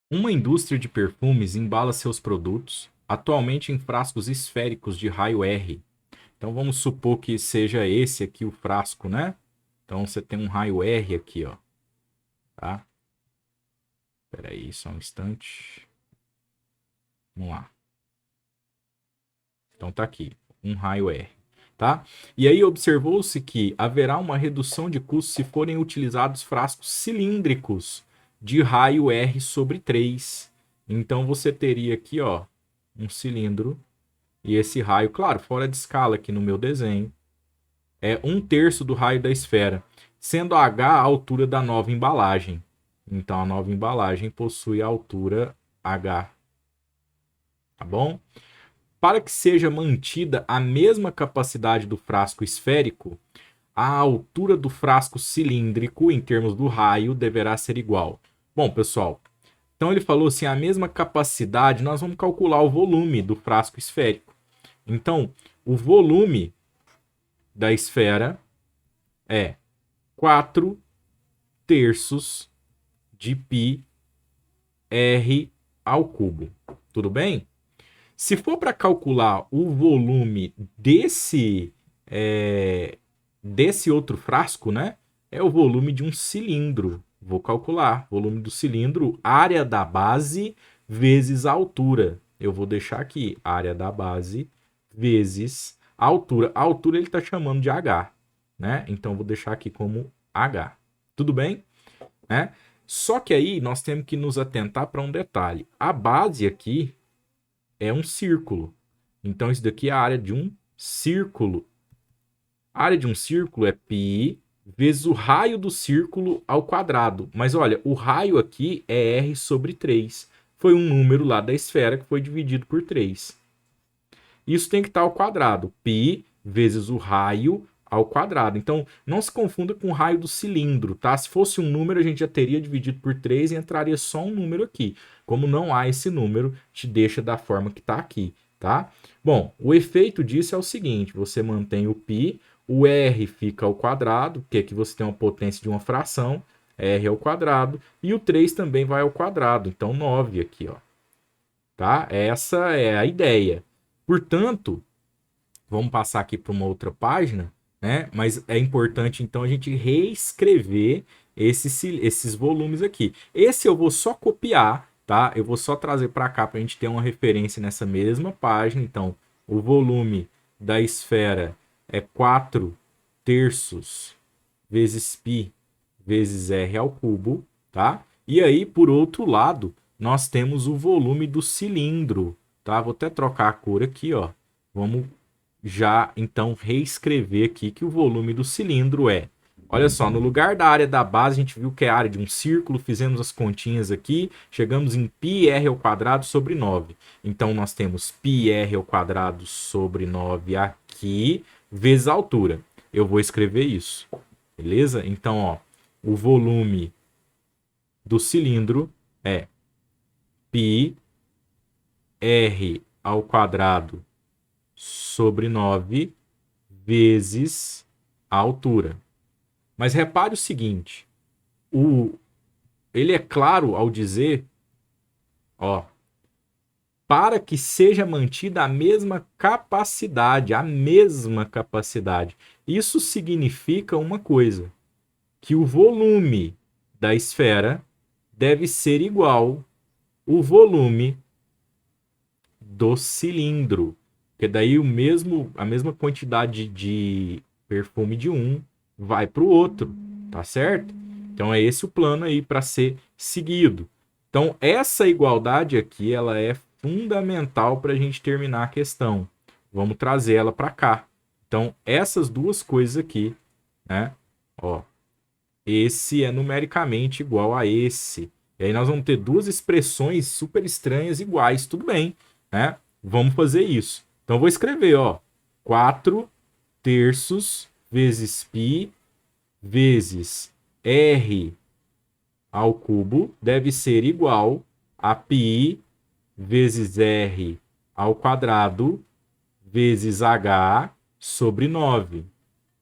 Uma indústria de perfumes embala seus produtos, atualmente em frascos esféricos de raio R. Então vamos supor que seja esse aqui o frasco, né? Então você tem um raio R aqui, ó, tá? Espera aí, só um instante. Vamos lá. Então tá aqui, um raio R, tá? E aí observou-se que haverá uma redução de custo se forem utilizados frascos cilíndricos de raio R sobre 3. Então você teria aqui, ó, um cilindro e esse raio, claro, fora de escala aqui no meu desenho, é 1/3 do raio da esfera, sendo h a altura da nova embalagem. Então a nova embalagem possui a altura h, tá bom? Para que seja mantida a mesma capacidade do frasco esférico, a altura do frasco cilíndrico, em termos do raio, deverá ser igual. Bom, pessoal, então ele falou assim: a mesma capacidade, nós vamos calcular o volume do frasco esférico. Então, o volume da esfera é 4/3 de π r ao cubo. Tudo bem? Se for para calcular o volume desse outro frasco, né? É o volume de um cilindro. Vou calcular. Volume do cilindro, área da base vezes a altura. Eu vou deixar aqui, área da base vezes a altura. A altura ele está chamando de H, né? Então vou deixar aqui como H. Tudo bem? Né? Só que aí nós temos que nos atentar para um detalhe. A base aqui é um círculo. Então, isso daqui é a área de um círculo. A área de um círculo é π vezes o raio do círculo ao quadrado. Mas olha, o raio aqui é r sobre 3. Foi um número lá da esfera que foi dividido por 3. Isso tem que estar ao quadrado. π vezes o raio ao quadrado. Então, não se confunda com o raio do cilindro, tá? Se fosse um número, a gente já teria dividido por 3 e entraria só um número aqui. Como não há esse número, te deixa da forma que está aqui, tá? Bom, o efeito disso é o seguinte: você mantém o π, o r fica ao quadrado, porque aqui você tem uma potência de uma fração, r ao quadrado, e o 3 também vai ao quadrado, então 9 aqui, ó. Tá? Essa é a ideia. Portanto, vamos passar aqui para uma outra página, né? Mas é importante então a gente reescrever esses volumes aqui. Esse eu vou só copiar, tá? Eu vou só trazer para cá para a gente ter uma referência nessa mesma página. Então, o volume da esfera é 4/3 vezes π vezes r ao cubo, tá? E aí, por outro lado, nós temos o volume do cilindro, tá? Vou até trocar a cor aqui, ó. Vamos já então reescrever aqui que o volume do cilindro é. Olha só, no lugar da área da base, a gente viu que é a área de um círculo, fizemos as continhas aqui, chegamos em πr ao quadrado sobre 9. Então, nós temos πr ao quadrado sobre 9 aqui, vezes a altura. Eu vou escrever isso, beleza? Então, ó, o volume do cilindro é πr ao quadrado sobre 9 vezes a altura. Mas repare o seguinte, ele é claro ao dizer, ó, para que seja mantida a mesma capacidade, a mesma capacidade. Isso significa uma coisa, que o volume da esfera deve ser igual ao volume do cilindro. Porque daí a mesma quantidade de perfume de um vai para o outro, tá certo? Então é esse o plano aí para ser seguido. Então essa igualdade aqui ela é fundamental para a gente terminar a questão. Vamos trazer ela para cá. Então essas duas coisas aqui, né? Ó, esse é numericamente igual a esse. E aí nós vamos ter duas expressões super estranhas iguais, tudo bem, né? Vamos fazer isso. Então eu vou escrever, ó, 4/3 vezes π vezes r ao cubo deve ser igual a π vezes r ao quadrado vezes h sobre 9.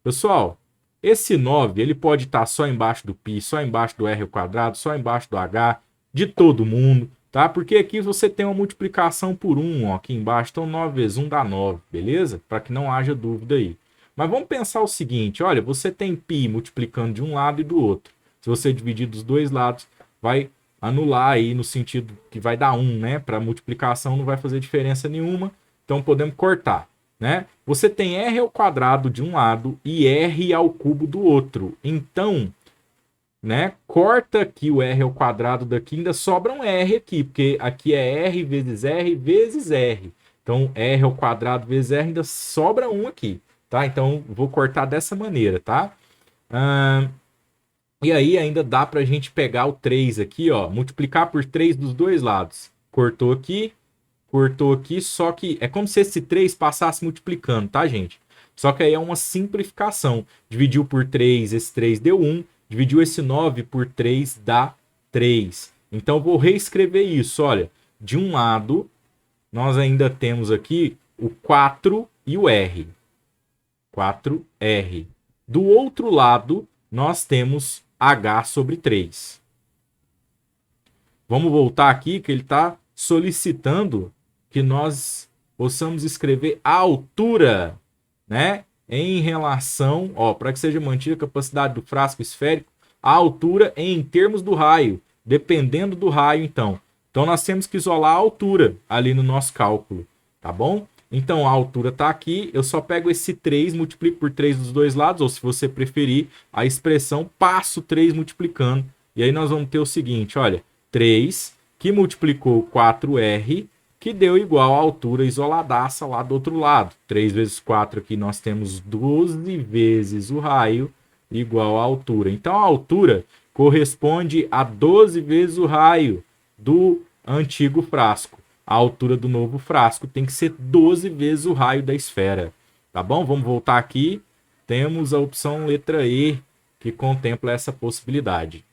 Pessoal, esse 9 ele pode estar só embaixo do π, só embaixo do r ao quadrado, só embaixo do h. de todo mundo, tá? Porque aqui você tem uma multiplicação por 1, ó, aqui embaixo. Então 9 vezes 1 dá 9, beleza? Para que não haja dúvida aí. Mas vamos pensar o seguinte, olha, você tem π multiplicando de um lado e do outro. Se você dividir dos dois lados, vai anular aí no sentido que vai dar 1, né? Para multiplicação não vai fazer diferença nenhuma, então podemos cortar, né? Você tem r ao quadrado de um lado e r ao cubo do outro. Então, né? Corta aqui o r ao quadrado daqui, ainda sobra um r aqui, porque aqui é r vezes r vezes r. Então, r ao quadrado vezes r ainda sobra um aqui, tá? Então, vou cortar dessa maneira, tá? E aí ainda dá pra gente pegar o 3 aqui, ó, multiplicar por 3 dos dois lados. Cortou aqui, só que é como se esse 3 passasse multiplicando, tá, gente? Só que aí é uma simplificação. Dividiu por 3, esse 3 deu 1. Dividiu esse 9 por 3 dá 3. Então, eu vou reescrever isso. Olha, de um lado, nós ainda temos aqui o 4 e o R. 4R. Do outro lado, nós temos H sobre 3. Vamos voltar aqui, que ele está solicitando que nós possamos escrever a altura, né? Em relação, ó, para que seja mantida a capacidade do frasco esférico, a altura em termos do raio, dependendo do raio, então. Então, nós temos que isolar a altura ali no nosso cálculo, tá bom? Então, a altura está aqui, eu só pego esse 3, multiplico por 3 dos dois lados, ou se você preferir, a expressão, passo 3 multiplicando. E aí nós vamos ter o seguinte, olha, 3, que multiplicou 4R, que deu igual à altura isoladaça lá do outro lado. 3 vezes 4 aqui nós temos 12 vezes o raio igual à altura. Então, a altura corresponde a 12 vezes o raio do antigo frasco. A altura do novo frasco tem que ser 12 vezes o raio da esfera. Tá bom? Vamos voltar aqui. Temos a opção letra E, que contempla essa possibilidade.